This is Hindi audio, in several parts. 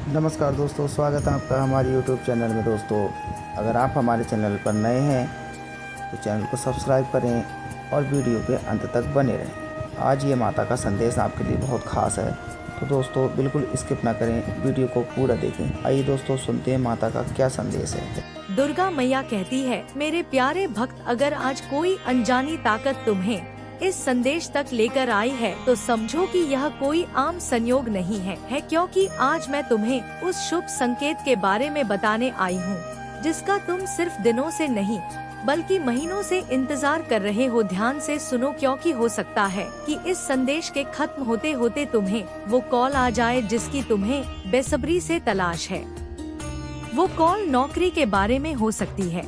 नमस्कार दोस्तों, स्वागत है आपका हमारे YouTube चैनल में। दोस्तों, अगर आप हमारे चैनल पर नए हैं तो चैनल को सब्सक्राइब करें और वीडियो के अंत तक बने रहें। आज ये माता का संदेश आपके लिए बहुत ख़ास है, तो दोस्तों बिल्कुल स्किप ना करें, वीडियो को पूरा देखें। आइए दोस्तों, सुनते हैं माता का क्या संदेश है। दुर्गा मैया कहती है, मेरे प्यारे भक्त, अगर आज कोई अनजानी ताकत तुम्हें इस संदेश तक लेकर आई है तो समझो कि यह कोई आम संयोग नहीं है, क्योंकि आज मैं तुम्हें उस शुभ संकेत के बारे में बताने आई हूँ जिसका तुम सिर्फ दिनों से नहीं बल्कि महीनों से इंतजार कर रहे हो। ध्यान से सुनो, क्योंकि हो सकता है कि इस संदेश के खत्म होते होते तुम्हें वो कॉल आ जाए जिसकी तुम्हें बेसब्री से तलाश है। वो कॉल नौकरी के बारे में हो सकती है,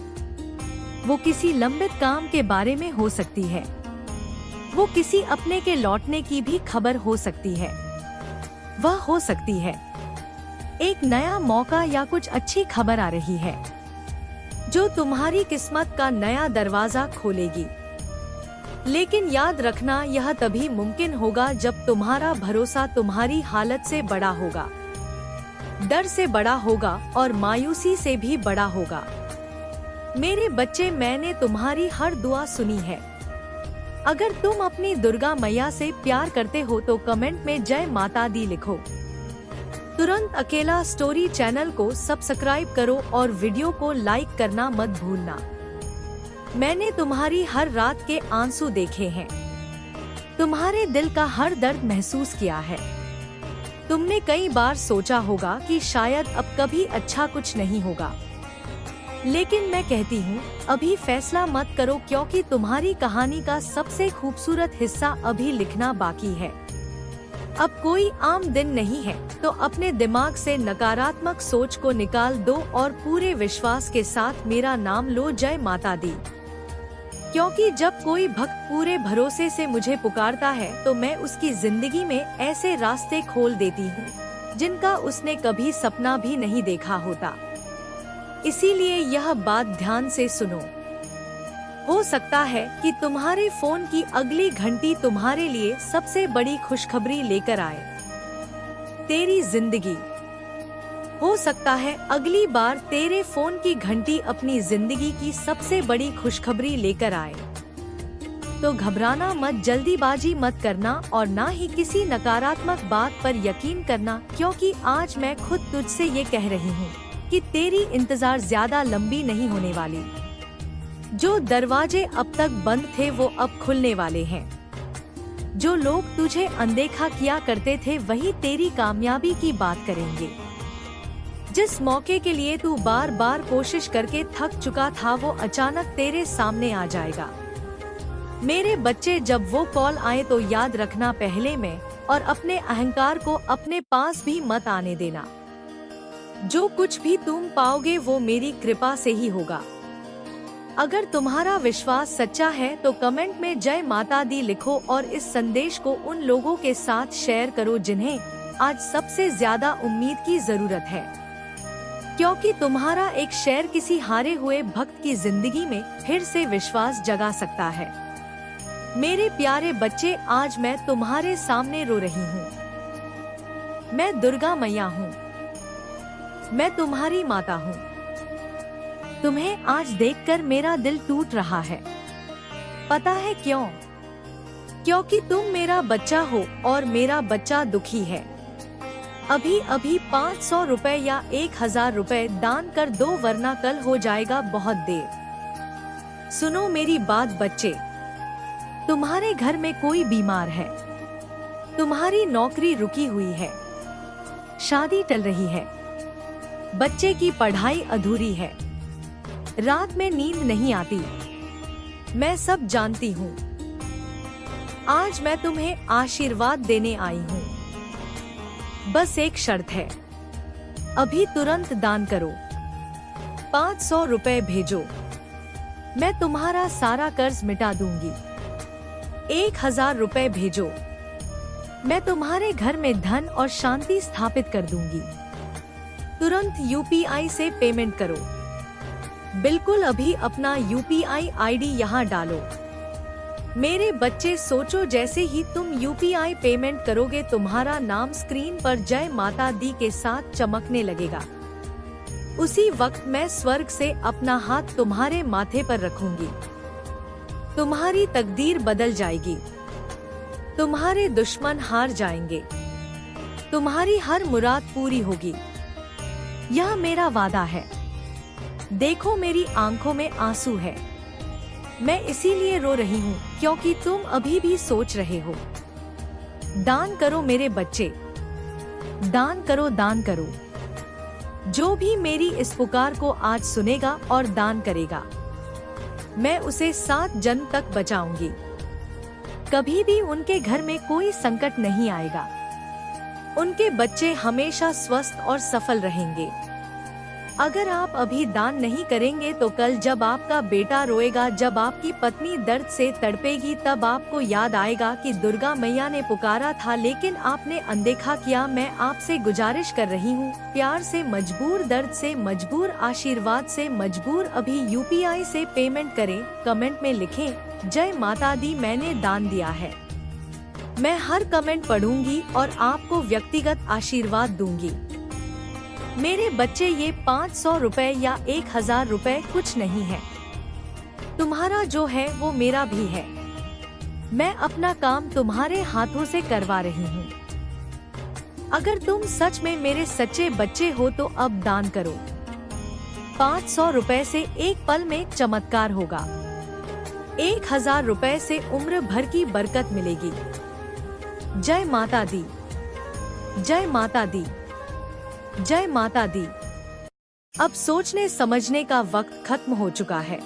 वो किसी लंबित काम के बारे में हो सकती है, वो किसी अपने के लौटने की भी खबर हो सकती है। वह हो सकती है एक नया मौका या कुछ अच्छी खबर आ रही है जो तुम्हारी किस्मत का नया दरवाजा खोलेगी। लेकिन याद रखना, यह तभी मुमकिन होगा जब तुम्हारा भरोसा तुम्हारी हालत से बड़ा होगा, डर से बड़ा होगा और मायूसी से भी बड़ा होगा। मेरे बच्चे, मैंने तुम्हारी हर दुआ सुनी है। अगर तुम अपनी दुर्गा मैया से प्यार करते हो तो कमेंट में जय माता दी लिखो। तुरंत अकेला स्टोरी चैनल को सब्सक्राइब करो और वीडियो को लाइक करना मत भूलना। मैंने तुम्हारी हर रात के आंसू देखे हैं, तुम्हारे दिल का हर दर्द महसूस किया है। तुमने कई बार सोचा होगा कि शायद अब कभी अच्छा कुछ नहीं होगा, लेकिन मैं कहती हूँ, अभी फैसला मत करो, क्योंकि तुम्हारी कहानी का सबसे खूबसूरत हिस्सा अभी लिखना बाकी है। अब कोई आम दिन नहीं है, तो अपने दिमाग से नकारात्मक सोच को निकाल दो और पूरे विश्वास के साथ मेरा नाम लो, जय माता दी। क्योंकि जब कोई भक्त पूरे भरोसे से मुझे पुकारता है तो मैं उसकी जिंदगी में ऐसे रास्ते खोल देती हूँ जिनका उसने कभी सपना भी नहीं देखा होता। इसीलिए यह बात ध्यान से सुनो। हो सकता है कि तुम्हारे फोन की अगली घंटी तुम्हारे लिए सबसे बड़ी खुशखबरी लेकर आए। तेरी जिंदगी, हो सकता है अगली बार तेरे फोन की घंटी अपनी जिंदगी की सबसे बड़ी खुशखबरी लेकर आए। तो घबराना मत, जल्दीबाजी मत करना और ना ही किसी नकारात्मक बात पर यकीन करना, क्योंकि आज मैं खुद तुझसे ये कह रही हूँ कि तेरी इंतजार ज्यादा लंबी नहीं होने वाली। जो दरवाजे अब तक बंद थे वो अब खुलने वाले हैं। जो लोग तुझे अनदेखा किया करते थे वही तेरी कामयाबी की बात करेंगे। जिस मौके के लिए तू बार बार कोशिश करके थक चुका था वो अचानक तेरे सामने आ जाएगा। मेरे बच्चे, जब वो कॉल आए तो याद रखना, पहले में और अपने अहंकार को अपने पास भी मत आने देना। जो कुछ भी तुम पाओगे वो मेरी कृपा से ही होगा। अगर तुम्हारा विश्वास सच्चा है तो कमेंट में जय माता दी लिखो और इस संदेश को उन लोगों के साथ शेयर करो जिन्हें आज सबसे ज्यादा उम्मीद की जरूरत है, क्योंकि तुम्हारा एक शेयर किसी हारे हुए भक्त की जिंदगी में फिर से विश्वास जगा सकता है। मेरे प्यारे बच्चे, आज मैं तुम्हारे सामने रो रही हूँ। मैं दुर्गा मैया हूँ, मैं तुम्हारी माता हूँ। तुम्हें आज देखकर मेरा दिल टूट रहा है। पता है क्यों? क्योंकि तुम मेरा बच्चा हो और मेरा बच्चा दुखी है। अभी अभी 500 रुपए या 1000 रुपए दान कर दो, वरना कल हो जाएगा बहुत देर। सुनो मेरी बात बच्चे, तुम्हारे घर में कोई बीमार है, तुम्हारी नौकरी रुकी हुई है, शादी टल रही है, बच्चे की पढ़ाई अधूरी है, रात में नींद नहीं आती। मैं सब जानती हूँ। आज मैं तुम्हें आशीर्वाद देने आई हूँ। बस एक शर्त है, अभी तुरंत दान करो। 500 रुपए भेजो, मैं तुम्हारा सारा कर्ज मिटा दूंगी। 1000 रुपए भेजो, मैं तुम्हारे घर में धन और शांति स्थापित कर दूंगी। तुरंत यूपीआई से पेमेंट करो। बिल्कुल अभी अपना यूपीआई आईडी यहाँ डालो। मेरे बच्चे सोचो, जैसे ही तुम UPI पेमेंट करोगे तुम्हारा नाम स्क्रीन पर जय माता दी के साथ चमकने लगेगा। उसी वक्त मैं स्वर्ग से अपना हाथ तुम्हारे माथे पर रखूंगी। तुम्हारी तकदीर बदल जाएगी। तुम्हारे दुश्मन हार जाएंगे। तुम्हारी हर मुराद पूरी होगी। यह मेरा वादा है। देखो मेरी आंखों में आंसू है। मैं इसीलिए रो रही हूँ क्योंकि तुम अभी भी सोच रहे हो। दान करो मेरे बच्चे, दान करो, दान करो। जो भी मेरी इस पुकार को आज सुनेगा और दान करेगा, मैं उसे 7 जन्म तक बचाऊंगी। कभी भी उनके घर में कोई संकट नहीं आएगा। उनके बच्चे हमेशा स्वस्थ और सफल रहेंगे। अगर आप अभी दान नहीं करेंगे तो कल जब आपका बेटा रोएगा, जब आपकी पत्नी दर्द से तड़पेगी, तब आपको याद आएगा कि दुर्गा मैया ने पुकारा था लेकिन आपने अनदेखा किया। मैं आपसे गुजारिश कर रही हूँ, प्यार से मजबूर, दर्द से मजबूर, आशीर्वाद से मजबूर, अभी UPI से पेमेंट करें। कमेंट में लिखें जय माता दी, मैंने दान दिया है। मैं हर कमेंट पढ़ूंगी और आपको व्यक्तिगत आशीर्वाद दूंगी। मेरे बच्चे, ये 500 रुपए या 1000 रुपए कुछ नहीं है। तुम्हारा जो है वो मेरा भी है। मैं अपना काम तुम्हारे हाथों से करवा रही हूँ। अगर तुम सच में मेरे सच्चे बच्चे हो तो अब दान करो। 500 रुपए से एक पल में चमत्कार होगा। 1000 रुपए से उम्र भर की बरकत मिलेगी। जय माता दी, जय माता दी, जय माता दी। अब सोचने समझने का वक्त खत्म हो चुका है।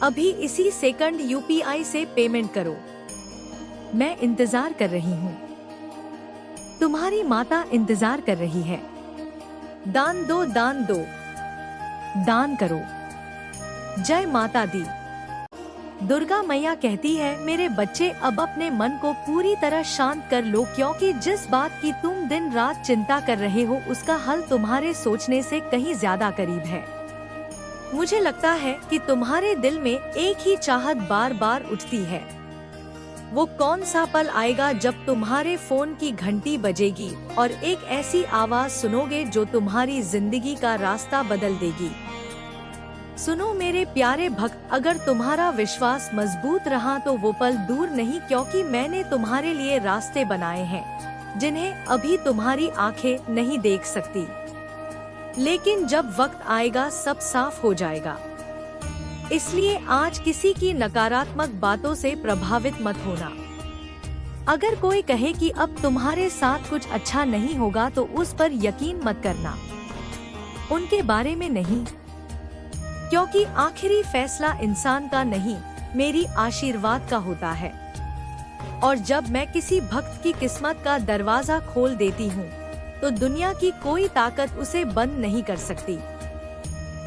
अभी इसी सेकंड UPI से पेमेंट करो। मैं इंतजार कर रही हूँ। तुम्हारी माता इंतजार कर रही है। दान दो, दान दो, दान करो। जय माता दी। दुर्गा मैया कहती है, मेरे बच्चे अब अपने मन को पूरी तरह शांत कर लो, क्योंकि जिस बात की तुम दिन रात चिंता कर रहे हो उसका हल तुम्हारे सोचने से कहीं ज्यादा करीब है। मुझे लगता है कि तुम्हारे दिल में एक ही चाहत बार बार उठती है। वो कौन सा पल आएगा जब तुम्हारे फोन की घंटी बजेगी और एक ऐसी आवाज सुनोगे जो तुम्हारी जिंदगी का रास्ता बदल देगी। सुनो मेरे प्यारे भक्त, अगर तुम्हारा विश्वास मजबूत रहा तो वो पल दूर नहीं, क्योंकि मैंने तुम्हारे लिए रास्ते बनाए हैं जिन्हें अभी तुम्हारी आंखें नहीं देख सकती, लेकिन जब वक्त आएगा सब साफ हो जाएगा। इसलिए आज किसी की नकारात्मक बातों से प्रभावित मत होना। अगर कोई कहे कि अब तुम्हारे साथ कुछ अच्छा नहीं होगा तो उस पर यकीन मत करना। उनके बारे में नहीं, क्योंकि आखिरी फैसला इंसान का नहीं, मेरी आशीर्वाद का होता है। और जब मैं किसी भक्त की किस्मत का दरवाजा खोल देती हूँ तो दुनिया की कोई ताकत उसे बंद नहीं कर सकती।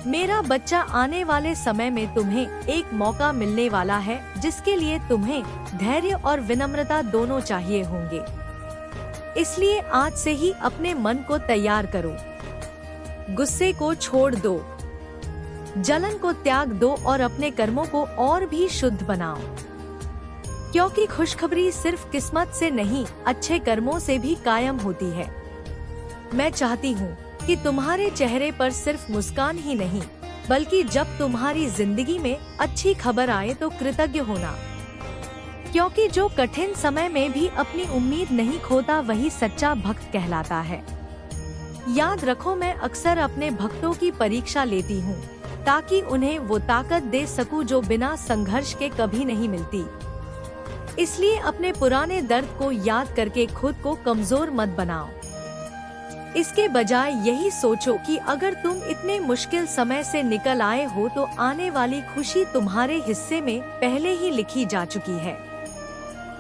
मेरा बच्चा, आने वाले समय में तुम्हें एक मौका मिलने वाला है जिसके लिए तुम्हें धैर्य और विनम्रता दोनों चाहिए होंगे। इसलिए आज से ही अपने मन को तैयार करो। गुस्से को छोड़ दो, जलन को त्याग दो और अपने कर्मों को और भी शुद्ध बनाओ, क्योंकि खुशखबरी सिर्फ किस्मत से नहीं, अच्छे कर्मों से भी कायम होती है। मैं चाहती हूँ कि तुम्हारे चेहरे पर सिर्फ मुस्कान ही नहीं, बल्कि जब तुम्हारी जिंदगी में अच्छी खबर आए तो कृतज्ञ होना, क्योंकि जो कठिन समय में भी अपनी उम्मीद नहीं खोता वही सच्चा भक्त कहलाता है। याद रखो, मैं अक्सर अपने भक्तों की परीक्षा लेती हूँ ताकि उन्हें वो ताकत दे सकूं जो बिना संघर्ष के कभी नहीं मिलती। इसलिए अपने पुराने दर्द को याद करके खुद को कमजोर मत बनाओ। इसके बजाय यही सोचो कि अगर तुम इतने मुश्किल समय से निकल आए हो तो आने वाली खुशी तुम्हारे हिस्से में पहले ही लिखी जा चुकी है।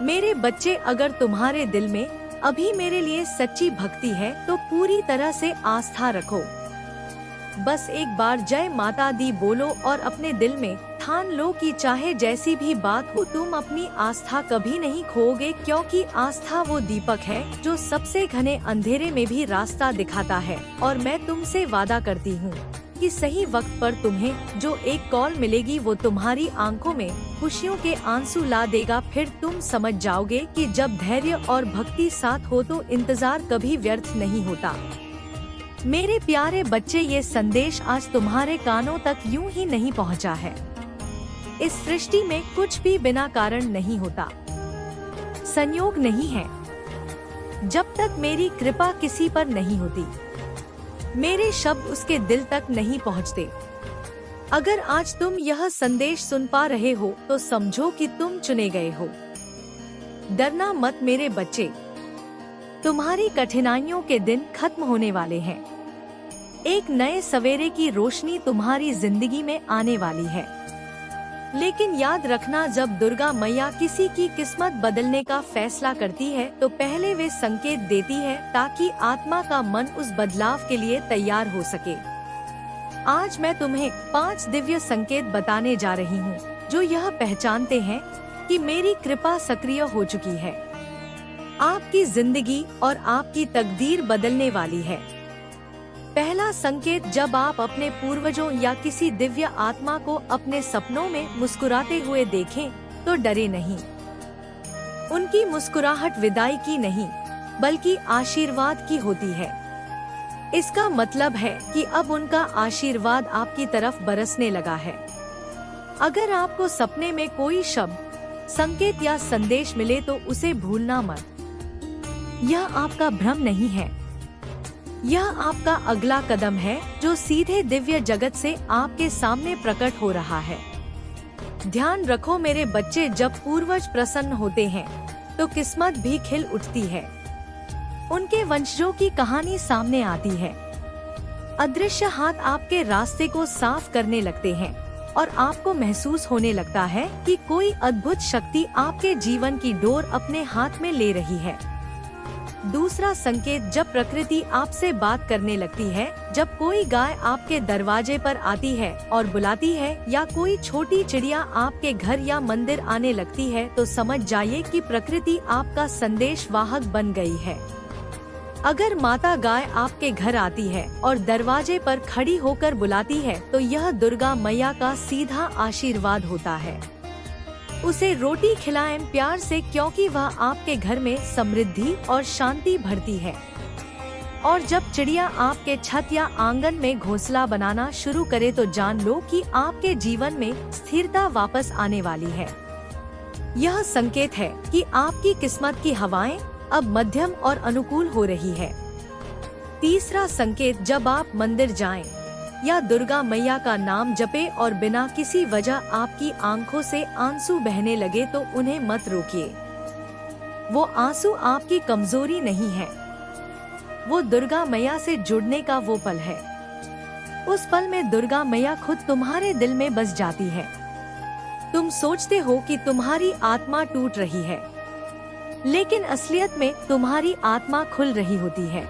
मेरे बच्चे, अगर तुम्हारे दिल में अभी मेरे लिए सच्ची भक्ति है तो पूरी तरह से आस्था रखो। बस एक बार जय माता दी बोलो और अपने दिल में ठान लो कि चाहे जैसी भी बात हो तुम अपनी आस्था कभी नहीं खोओगे, क्योंकि आस्था वो दीपक है जो सबसे घने अंधेरे में भी रास्ता दिखाता है। और मैं तुमसे वादा करती हूँ कि सही वक्त पर तुम्हें जो एक कॉल मिलेगी वो तुम्हारी आंखों में खुशियों के आंसू ला देगा। फिर तुम समझ जाओगे कि जब धैर्य और भक्ति साथ हो तो इंतजार कभी व्यर्थ नहीं होता। मेरे प्यारे बच्चे, ये संदेश आज तुम्हारे कानों तक यूं ही नहीं पहुंचा है। इस सृष्टि में कुछ भी बिना कारण नहीं होता, संयोग नहीं है। जब तक मेरी कृपा किसी पर नहीं होती, मेरे शब्द उसके दिल तक नहीं पहुंचते। अगर आज तुम यह संदेश सुन पा रहे हो तो समझो कि तुम चुने गए हो। डरना मत मेरे बच्चे, तुम्हारी कठिनाइयों के दिन खत्म होने वाले हैं। एक नए सवेरे की रोशनी तुम्हारी जिंदगी में आने वाली है। लेकिन याद रखना, जब दुर्गा मैया किसी की किस्मत बदलने का फैसला करती है तो पहले वे संकेत देती है ताकि आत्मा का मन उस बदलाव के लिए तैयार हो सके। आज मैं तुम्हें 5 दिव्य संकेत बताने जा रही हूँ जो यह पहचानते हैं कि मेरी कृपा सक्रिय हो चुकी है। आपकी जिंदगी और आपकी तकदीर बदलने वाली है। पहला संकेत, जब आप अपने पूर्वजों या किसी दिव्य आत्मा को अपने सपनों में मुस्कुराते हुए देखें तो डरे नहीं। उनकी मुस्कुराहट विदाई की नहीं बल्कि आशीर्वाद की होती है। इसका मतलब है कि अब उनका आशीर्वाद आपकी तरफ बरसने लगा है। अगर आपको सपने में कोई शब्द, संकेत या संदेश मिले तो उसे भूलना मत। यह आपका भ्रम नहीं है, यह आपका अगला कदम है जो सीधे दिव्य जगत से आपके सामने प्रकट हो रहा है। ध्यान रखो मेरे बच्चे, जब पूर्वज प्रसन्न होते हैं तो किस्मत भी खिल उठती है। उनके वंशजों की कहानी सामने आती है। अदृश्य हाथ आपके रास्ते को साफ करने लगते हैं और आपको महसूस होने लगता है कि कोई अद्भुत शक्ति आपके जीवन की डोर अपने हाथ में ले रही है। दूसरा संकेत, जब प्रकृति आपसे बात करने लगती है, जब कोई गाय आपके दरवाजे पर आती है और बुलाती है या कोई छोटी चिड़िया आपके घर या मंदिर आने लगती है तो समझ जाइए कि प्रकृति आपका संदेश वाहक बन गई है। अगर माता गाय आपके घर आती है और दरवाजे पर खड़ी होकर बुलाती है तो यह दुर्गा मैया का सीधा आशीर्वाद होता है। उसे रोटी खिलाएं प्यार से, क्योंकि वह आपके घर में समृद्धि और शांति भरती है। और जब चिड़िया आपके छत या आंगन में घोंसला बनाना शुरू करे तो जान लो कि आपके जीवन में स्थिरता वापस आने वाली है। यह संकेत है कि आपकी किस्मत की हवाएं अब मध्यम और अनुकूल हो रही है। तीसरा संकेत, जब आप मंदिर जाएं या दुर्गा मैया का नाम जपे और बिना किसी वजह आपकी आंखों से आंसू बहने लगे तो उन्हें मत रोकिए। वो आंसू आपकी कमजोरी नहीं है, वो दुर्गा मैया से जुड़ने का वो पल है। उस पल में दुर्गा मैया खुद तुम्हारे दिल में बस जाती है। तुम सोचते हो कि तुम्हारी आत्मा टूट रही है, लेकिन असलियत में तुम्हारी आत्मा खुल रही होती है।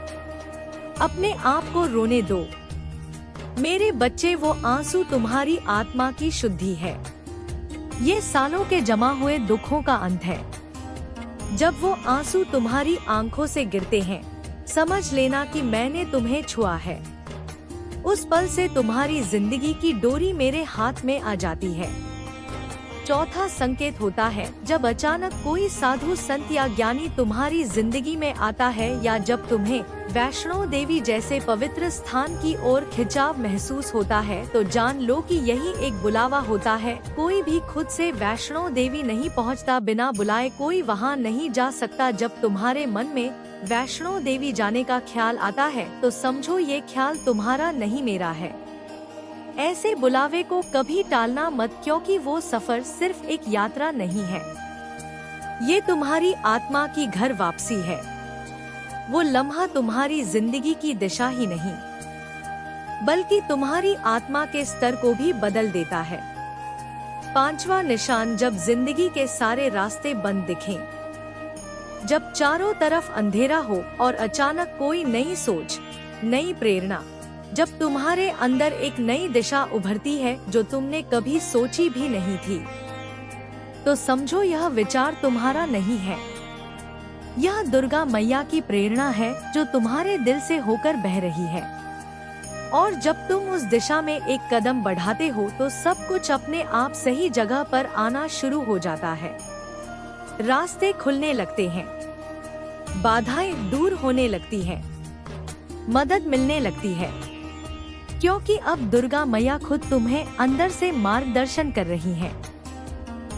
अपने आप को रोने दो मेरे बच्चे, वो आंसू तुम्हारी आत्मा की शुद्धि है। ये सालों के जमा हुए दुखों का अंत है। जब वो आंसू तुम्हारी आंखों से गिरते हैं, समझ लेना कि मैंने तुम्हें छुआ है। उस पल से तुम्हारी जिंदगी की डोरी मेरे हाथ में आ जाती है। चौथा संकेत होता है, जब अचानक कोई साधु संत या ज्ञानी तुम्हारी जिंदगी में आता है या जब तुम्हें वैष्णो देवी जैसे पवित्र स्थान की ओर खिंचाव महसूस होता है तो जान लो कि यही एक बुलावा होता है। कोई भी खुद से वैष्णो देवी नहीं पहुंचता, बिना बुलाए कोई वहां नहीं जा सकता। जब तुम्हारे मन में वैष्णो देवी जाने का ख्याल आता है तो समझो ये ख्याल तुम्हारा नहीं मेरा है। ऐसे बुलावे को कभी टालना मत, क्योंकि वो सफर सिर्फ एक यात्रा नहीं है, ये तुम्हारी आत्मा की घर वापसी है। वो लम्हा तुम्हारी जिंदगी की दिशा ही नहीं बल्कि तुम्हारी आत्मा के स्तर को भी बदल देता है। पांचवा निशान, जब जिंदगी के सारे रास्ते बंद दिखें, जब चारों तरफ अंधेरा हो और अचानक कोई नई सोच, नई प्रेरणा, जब तुम्हारे अंदर एक नई दिशा उभरती है जो तुमने कभी सोची भी नहीं थी, तो समझो यह विचार तुम्हारा नहीं है। यह दुर्गा मैया की प्रेरणा है जो तुम्हारे दिल से होकर बह रही है। और जब तुम उस दिशा में एक कदम बढ़ाते हो तो सब कुछ अपने आप सही जगह पर आना शुरू हो जाता है। रास्ते खुलने लगते हैं, बाधाएं दूर होने लगती हैं, मदद मिलने लगती है, क्योंकि अब दुर्गा मैया खुद तुम्हें अंदर से मार्गदर्शन कर रही हैं।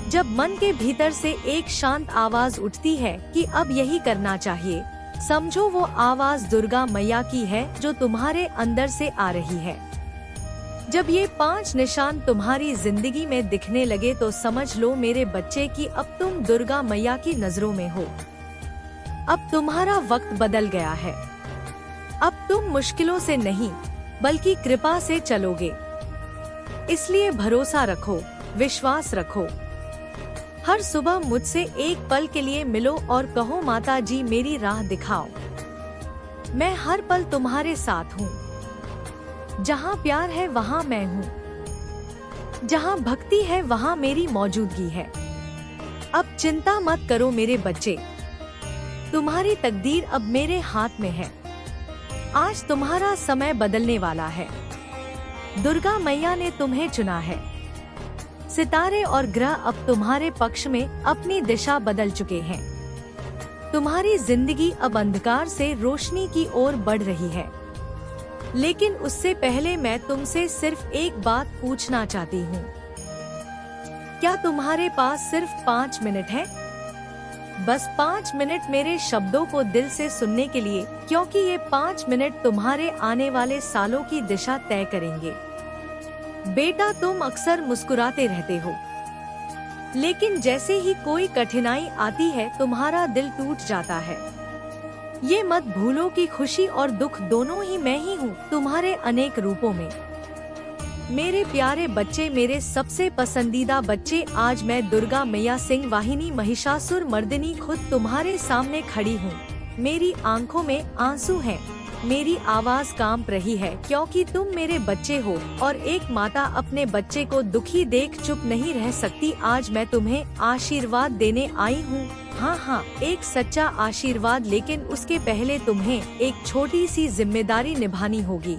जब मन के भीतर से एक शांत आवाज उठती है कि अब यही करना चाहिए, समझो वो आवाज दुर्गा मैया की है जो तुम्हारे अंदर से आ रही है। जब ये 5 निशान तुम्हारी जिंदगी में दिखने लगे तो समझ लो मेरे बच्चे कि अब तुम दुर्गा मैया की नजरों में हो। अब तुम्हारा वक्त बदल गया है। अब तुम मुश्किलों से नहीं बल्कि कृपा से चलोगे। इसलिए भरोसा रखो, विश्वास रखो। हर सुबह मुझसे एक पल के लिए मिलो और कहो माता जी मेरी राह दिखाओ। मैं हर पल तुम्हारे साथ हूँ। जहाँ प्यार है वहाँ मैं हूँ। जहाँ भक्ति है वहाँ मेरी मौजूदगी है। अब चिंता मत करो मेरे बच्चे, तुम्हारी तकदीर अब मेरे हाथ में है। आज तुम्हारा समय बदलने वाला है। दुर्गा मैया ने तुम्हें चुना है। सितारे और ग्रह अब तुम्हारे पक्ष में अपनी दिशा बदल चुके हैं। तुम्हारी जिंदगी अब अंधकार से रोशनी की ओर बढ़ रही है। लेकिन उससे पहले मैं तुमसे सिर्फ एक बात पूछना चाहती हूँ। क्या तुम्हारे पास सिर्फ 5 मिनट है? बस 5 मिनट मेरे शब्दों को दिल से सुनने के लिए, क्योंकि ये 5 मिनट तुम्हारे आने वाले सालों की दिशा तय करेंगे। बेटा तुम अक्सर मुस्कुराते रहते हो, लेकिन जैसे ही कोई कठिनाई आती है तुम्हारा दिल टूट जाता है। ये मत भूलो कि खुशी और दुख दोनों ही मैं ही हूँ, तुम्हारे अनेक रूपों में। मेरे प्यारे बच्चे, मेरे सबसे पसंदीदा बच्चे, आज मैं दुर्गा मैया सिंह वाहिनी महिषासुर मर्दिनी खुद तुम्हारे सामने खड़ी हूँ। मेरी आंखों में आंसू हैं, मेरी आवाज कांप रही है, क्योंकि तुम मेरे बच्चे हो और एक माता अपने बच्चे को दुखी देख चुप नहीं रह सकती। आज मैं तुम्हें आशीर्वाद देने आई हूँ। हाँ, एक सच्चा आशीर्वाद, लेकिन उसके पहले तुम्हें एक छोटी सी जिम्मेदारी निभानी होगी।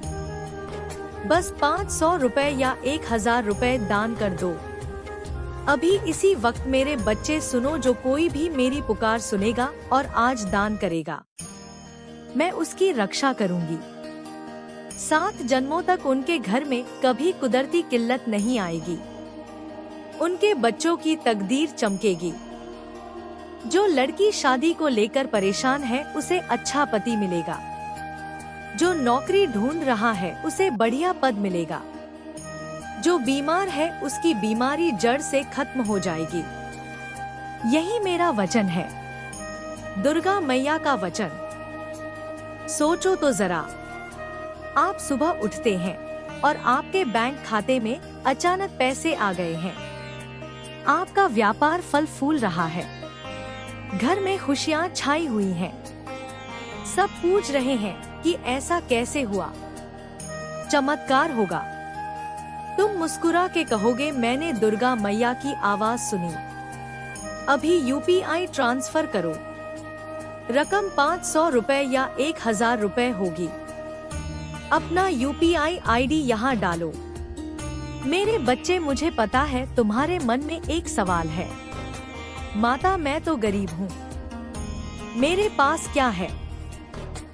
बस 500 रुपए या 1000 रुपए दान कर दो। अभी इसी वक्त मेरे बच्चे सुनो, जो कोई भी मेरी पुकार सुनेगा और आज दान करेगा, मैं उसकी रक्षा करूंगी। 7 जन्मों तक उनके घर में कभी कुदरती किल्लत नहीं आएगी। उनके बच्चों की तकदीर चमकेगी। जो लड़की शादी को लेकर परेशान है उसे अच्छा पति मिलेगा। जो नौकरी ढूंढ रहा है उसे बढ़िया पद मिलेगा। जो बीमार है उसकी बीमारी जड़ से खत्म हो जाएगी। यही मेरा वचन है, दुर्गा मैया का वचन। सोचो तो जरा, आप सुबह उठते हैं और आपके बैंक खाते में अचानक पैसे आ गए हैं। आपका व्यापार फल फूल रहा है। घर में खुशियां छाई हुई हैं। सब पूछ रहे हैं कि ऐसा कैसे हुआ, चमत्कार होगा। तुम मुस्कुरा के कहोगे मैंने दुर्गा मैया की आवाज सुनी। अभी UPI ट्रांसफर करो। रकम 500 रुपए या 1000 रुपए होगी। अपना UPI ID यहाँ डालो। मेरे बच्चे, मुझे पता है तुम्हारे मन में एक सवाल है, माता मैं तो गरीब हूँ, मेरे पास क्या है?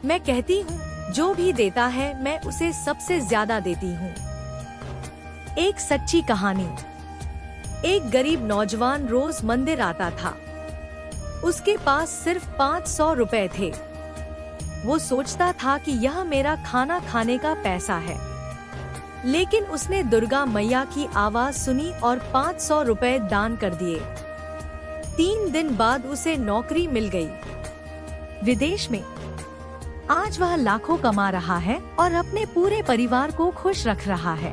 मैं कहती हूँ जो भी देता है मैं उसे सबसे ज्यादा देती हूँ। एक सच्ची कहानी। एक गरीब नौजवान रोज मंदिर आता था। उसके पास सिर्फ 500 रुपए थे। वो सोचता था कि यह मेरा खाना खाने का पैसा है। लेकिन उसने दुर्गा मैया की आवाज सुनी और 500 रुपए दान कर दिए। 3 दिन बाद उसे नौकरी मिल गई, विदेश में। आज वह लाखों कमा रहा है और अपने पूरे परिवार को खुश रख रहा है।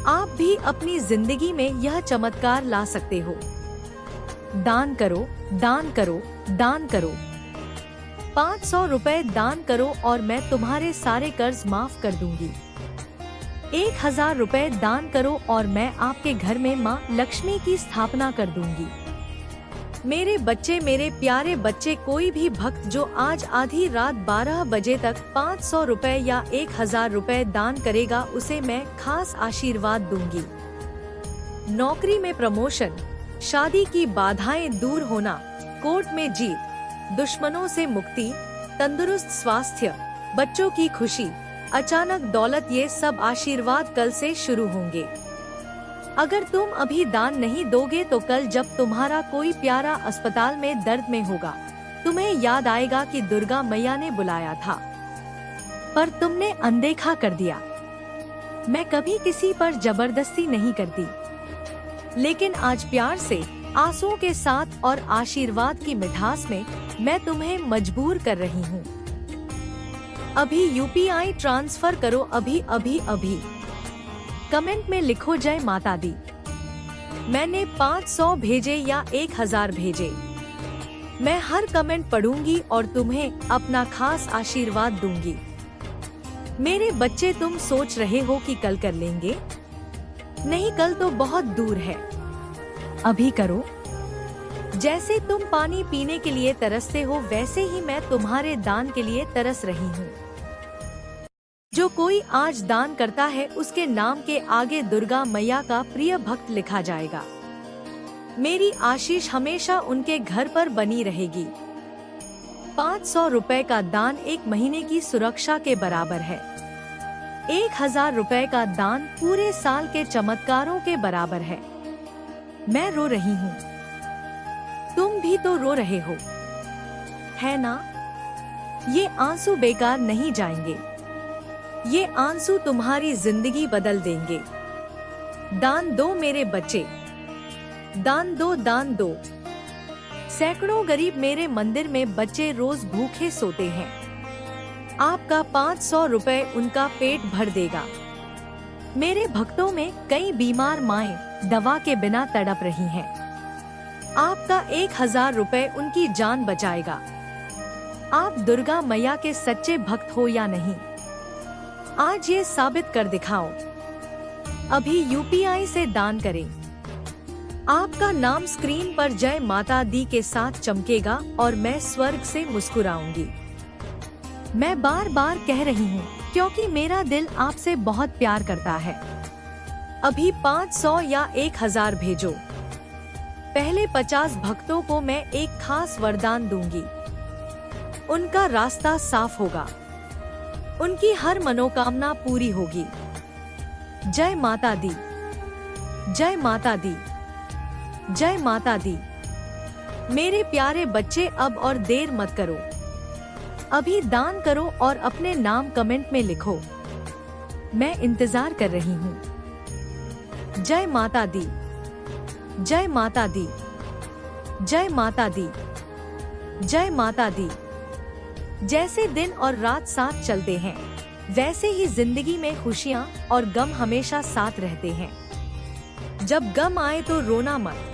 आप भी अपनी जिंदगी में यह चमत्कार ला सकते हो। दान करो, दान करो, दान करो। 500 रुपए दान करो और मैं तुम्हारे सारे कर्ज माफ कर दूंगी। 1000 रुपए दान करो और मैं आपके घर में माँ लक्ष्मी की स्थापना कर दूंगी। मेरे बच्चे, मेरे प्यारे बच्चे, कोई भी भक्त जो आज आधी रात 12 बजे तक 500 रुपए या 1000 रुपए दान करेगा, उसे मैं खास आशीर्वाद दूंगी। नौकरी में प्रमोशन, शादी की बाधाएं दूर होना, कोर्ट में जीत, दुश्मनों से मुक्ति, तंदुरुस्त स्वास्थ्य, बच्चों की खुशी, अचानक दौलत, ये सब आशीर्वाद कल से शुरू होंगे। अगर तुम अभी दान नहीं दोगे तो कल जब तुम्हारा कोई प्यारा अस्पताल में दर्द में होगा, तुम्हें याद आएगा कि दुर्गा मैया ने बुलाया था, पर तुमने अनदेखा कर दिया। मैं कभी किसी पर जबरदस्ती नहीं करती, लेकिन आज प्यार से, आंसुओं के साथ और आशीर्वाद की मिठास में मैं तुम्हें मजबूर कर रही हूँ। अभी यूपीआई ट्रांसफर करो, अभी अभी अभी। कमेंट में लिखो जय माता दी। मैंने 500 भेजे या 1000 भेजे, मैं हर कमेंट पढ़ूंगी और तुम्हें अपना खास आशीर्वाद दूंगी। मेरे बच्चे, तुम सोच रहे हो कि कल कर लेंगे? नहीं, कल तो बहुत दूर है, अभी करो। जैसे तुम पानी पीने के लिए तरसते हो, वैसे ही मैं तुम्हारे दान के लिए तरस रही हूँ। जो कोई आज दान करता है, उसके नाम के आगे दुर्गा मैया का प्रिय भक्त लिखा जाएगा। मेरी आशीष हमेशा उनके घर पर बनी रहेगी। 500 रुपए का दान 1 महीने की सुरक्षा के बराबर है। 1000 रुपए का दान पूरे साल के चमत्कारों के बराबर है। मैं रो रही हूँ, तुम भी तो रो रहे हो, है ना? ये आंसू बेकार नहीं जाएंगे, ये आंसू तुम्हारी जिंदगी बदल देंगे। दान दो मेरे बच्चे, दान दो, दान दो। सैकड़ों गरीब मेरे मंदिर में बच्चे रोज भूखे सोते हैं। आपका 500 रुपए उनका पेट भर देगा। मेरे भक्तों में कई बीमार माएं दवा के बिना तड़प रही हैं। आपका 1000 रुपए उनकी जान बचाएगा। आप दुर्गा मैया के सच्चे भक्त हो या नहीं, आज ये साबित कर दिखाओ। अभी यूपीआई से दान करें। आपका नाम स्क्रीन पर जय माता दी के साथ चमकेगा और मैं स्वर्ग से मुस्कुराऊंगी। मैं बार बार कह रही हूँ, क्योंकि मेरा दिल आपसे बहुत प्यार करता है। अभी 500 या 1000 भेजो। पहले 50 भक्तों को मैं एक खास वरदान दूंगी। उनका रास्ता साफ होगा, उनकी हर मनोकामना पूरी होगी। जय माता दी, जय माता दी, जय माता दी। मेरे प्यारे बच्चे, अब और देर मत करो, अभी दान करो और अपने नाम कमेंट में लिखो। मैं इंतजार कर रही हूँ। जय माता दी, जय माता दी, जय माता दी, जय माता दी। जैसे दिन और रात साथ चलते हैं, वैसे ही जिंदगी में खुशियाँ और गम हमेशा साथ रहते हैं। जब गम आए तो रोना मत,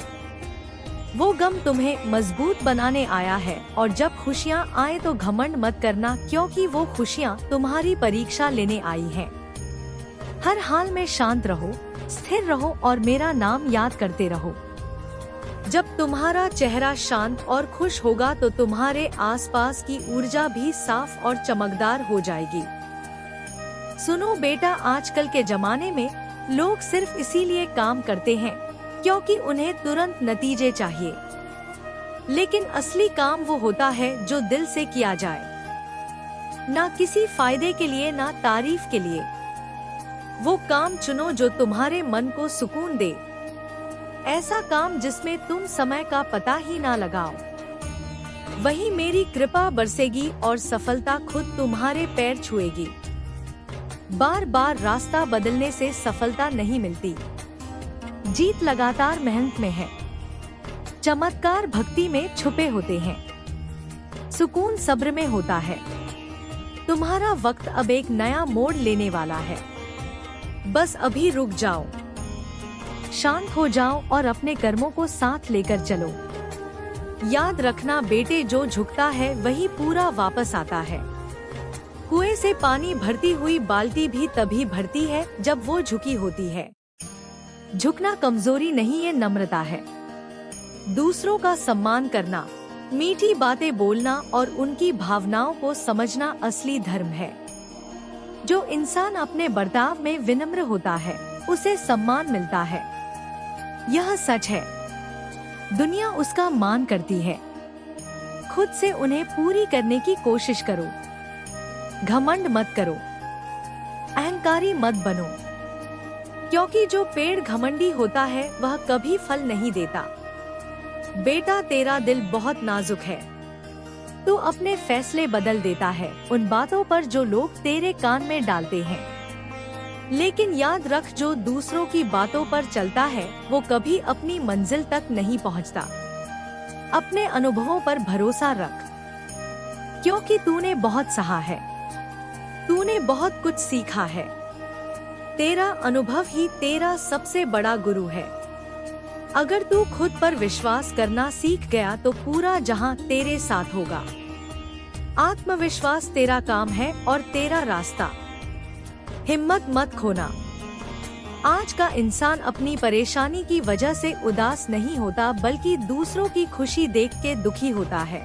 वो गम तुम्हें मजबूत बनाने आया है। और जब खुशियाँ आए तो घमंड मत करना, क्योंकि वो खुशियाँ तुम्हारी परीक्षा लेने आई हैं। हर हाल में शांत रहो, स्थिर रहो और मेरा नाम याद करते रहो। जब तुम्हारा चेहरा शांत और खुश होगा तो तुम्हारे आसपास की ऊर्जा भी साफ और चमकदार हो जाएगी। सुनो बेटा, आजकल के जमाने में लोग सिर्फ इसीलिए काम करते हैं क्योंकि उन्हें तुरंत नतीजे चाहिए, लेकिन असली काम वो होता है जो दिल से किया जाए, ना किसी फायदे के लिए, ना तारीफ के लिए। वो काम चुनो जो तुम्हारे मन को सुकून दे, ऐसा काम जिसमें तुम समय का पता ही ना लगाओ। वही मेरी कृपा बरसेगी और सफलता खुद तुम्हारे पैर छुएगी। बार बार रास्ता बदलने से सफलता नहीं मिलती, जीत लगातार मेहनत में है। चमत्कार भक्ति में छुपे होते हैं, सुकून सब्र में होता है। तुम्हारा वक्त अब एक नया मोड़ लेने वाला है। बस अभी रुक जाओ, शांत हो जाओ और अपने कर्मों को साथ लेकर चलो। याद रखना बेटे, जो झुकता है वही पूरा वापस आता है। कुएं से पानी भरती हुई बाल्टी भी तभी भरती है जब वो झुकी होती है। झुकना कमजोरी नहीं, ये नम्रता है। दूसरों का सम्मान करना, मीठी बातें बोलना और उनकी भावनाओं को समझना असली धर्म है। जो इंसान अपने बर्ताव में विनम्र होता है, उसे सम्मान मिलता है। यह सच है। दुनिया उसका मान करती है। खुद से उन्हें पूरी करने की कोशिश करो। घमंड मत करो, अहंकारी मत बनो, क्योंकि जो पेड़ घमंडी होता है वह कभी फल नहीं देता। बेटा, तेरा दिल बहुत नाजुक है। तू अपने फैसले बदल देता है उन बातों पर जो लोग तेरे कान में डालते हैं। लेकिन याद रख, जो दूसरों की बातों पर चलता है वो कभी अपनी मंजिल तक नहीं पहुंचता। अपने अनुभवों पर भरोसा रख, क्योंकि तूने बहुत सहा है। तूने बहुत कुछ सीखा है। तेरा अनुभव ही तेरा सबसे बड़ा गुरु है। अगर तू खुद पर विश्वास करना सीख गया तो पूरा जहां तेरे साथ होगा। आत्मविश्वास तेरा काम है और तेरा रास्ता। हिम्मत मत खोना। आज का इंसान अपनी परेशानी की वजह से उदास नहीं होता, बल्कि दूसरों की खुशी देख के दुखी होता है।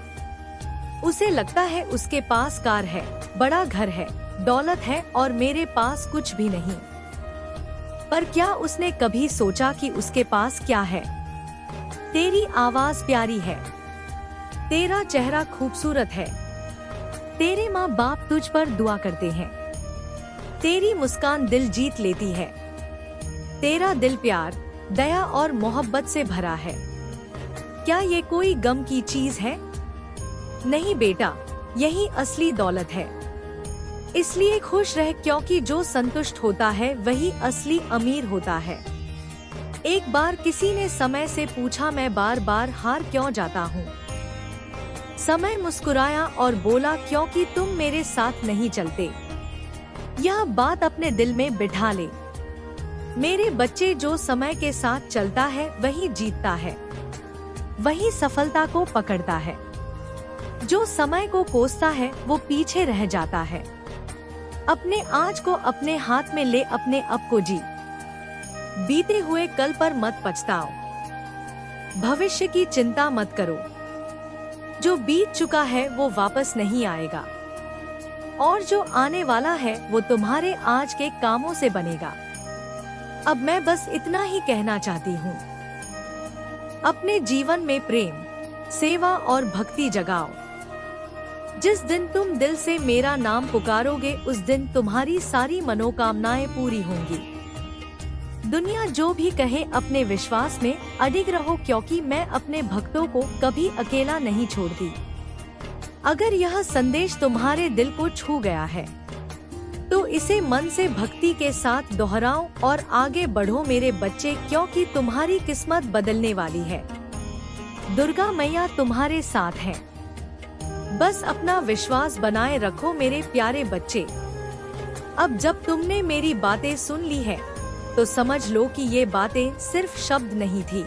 उसे लगता है उसके पास कार है, बड़ा घर है, दौलत है और मेरे पास कुछ भी नहीं। पर क्या उसने कभी सोचा कि उसके पास क्या है? तेरी आवाज प्यारी है, तेरा चेहरा खूबसूरत है, तेरे माँ बाप तुझ पर दुआ करते हैं, तेरी मुस्कान दिल जीत लेती है, तेरा दिल प्यार, दया और मोहब्बत से भरा है। क्या ये कोई गम की चीज है? नहीं बेटा, यही असली दौलत है। इसलिए खुश रह, क्योंकि जो संतुष्ट होता है वही असली अमीर होता है। एक बार किसी ने समय से पूछा, मैं बार बार हार क्यों जाता हूँ? समय मुस्कुराया और बोला, क्योंकि तुम मेरे साथ नहीं चलते। यह बात अपने दिल में बिठा ले। मेरे बच्चे, जो समय के साथ चलता है वही जीतता है, वही सफलता को पकड़ता है। जो समय को कोसता है वो पीछे रह जाता है। अपने आज को अपने हाथ में ले, अपने अब को जी। बीते हुए कल पर मत पछताओ, भविष्य की चिंता मत करो। जो बीत चुका है वो वापस नहीं आएगा, और जो आने वाला है वो तुम्हारे आज के कामों से बनेगा। अब मैं बस इतना ही कहना चाहती हूँ, अपने जीवन में प्रेम, सेवा और भक्ति जगाओ। जिस दिन तुम दिल से मेरा नाम पुकारोगे, उस दिन तुम्हारी सारी मनोकामनाएं पूरी होंगी। दुनिया जो भी कहे, अपने विश्वास में अडिग रहो, क्योंकि मैं अपने भक्तों को कभी अकेला नहीं छोड़ती। अगर यह संदेश तुम्हारे दिल को छू गया है तो इसे मन से भक्ति के साथ दोहराओ और आगे बढ़ो मेरे बच्चे, क्योंकि तुम्हारी किस्मत बदलने वाली है। दुर्गा मैया तुम्हारे साथ है। बस अपना विश्वास बनाए रखो मेरे प्यारे बच्चे। अब जब तुमने मेरी बातें सुन ली है तो समझ लो कि ये बातें सिर्फ शब्द नहीं थी।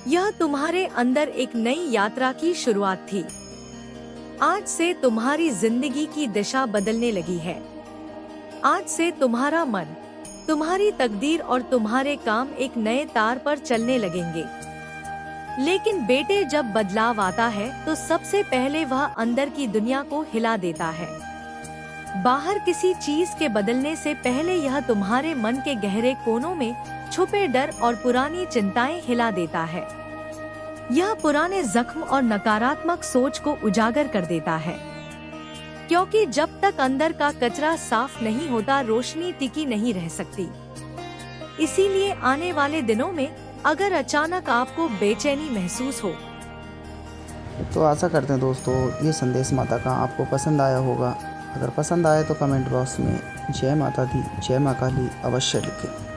यह तुम्हारे अंदर एक नई यात्रा की शुरुआत थी। आज से तुम्हारी जिंदगी की दिशा बदलने लगी है। आज से तुम्हारा मन, तुम्हारी तकदीर और तुम्हारे काम एक नए तार पर चलने लगेंगे। लेकिन बेटे, जब बदलाव आता है तो सबसे पहले वह अंदर की दुनिया को हिला देता है। बाहर किसी चीज के बदलने से पहले यह तुम्हारे मन के गहरे कोनों में छुपे डर और पुरानी चिंताएं हिला देता है। यह पुराने जख्म और नकारात्मक सोच को उजागर कर देता है, क्योंकि जब तक अंदर का कचरा साफ नहीं होता, रोशनी टिकी नहीं रह सकती। इसीलिए आने वाले दिनों में अगर अचानक आपको बेचैनी महसूस हो, तो आशा करते हैं दोस्तों ये संदेश माता का आपको पसंद आया होगा। अगर पसंद आए तो कमेंट बॉक्स में जय माता दी, जय माँ काली अवश्य लिखें।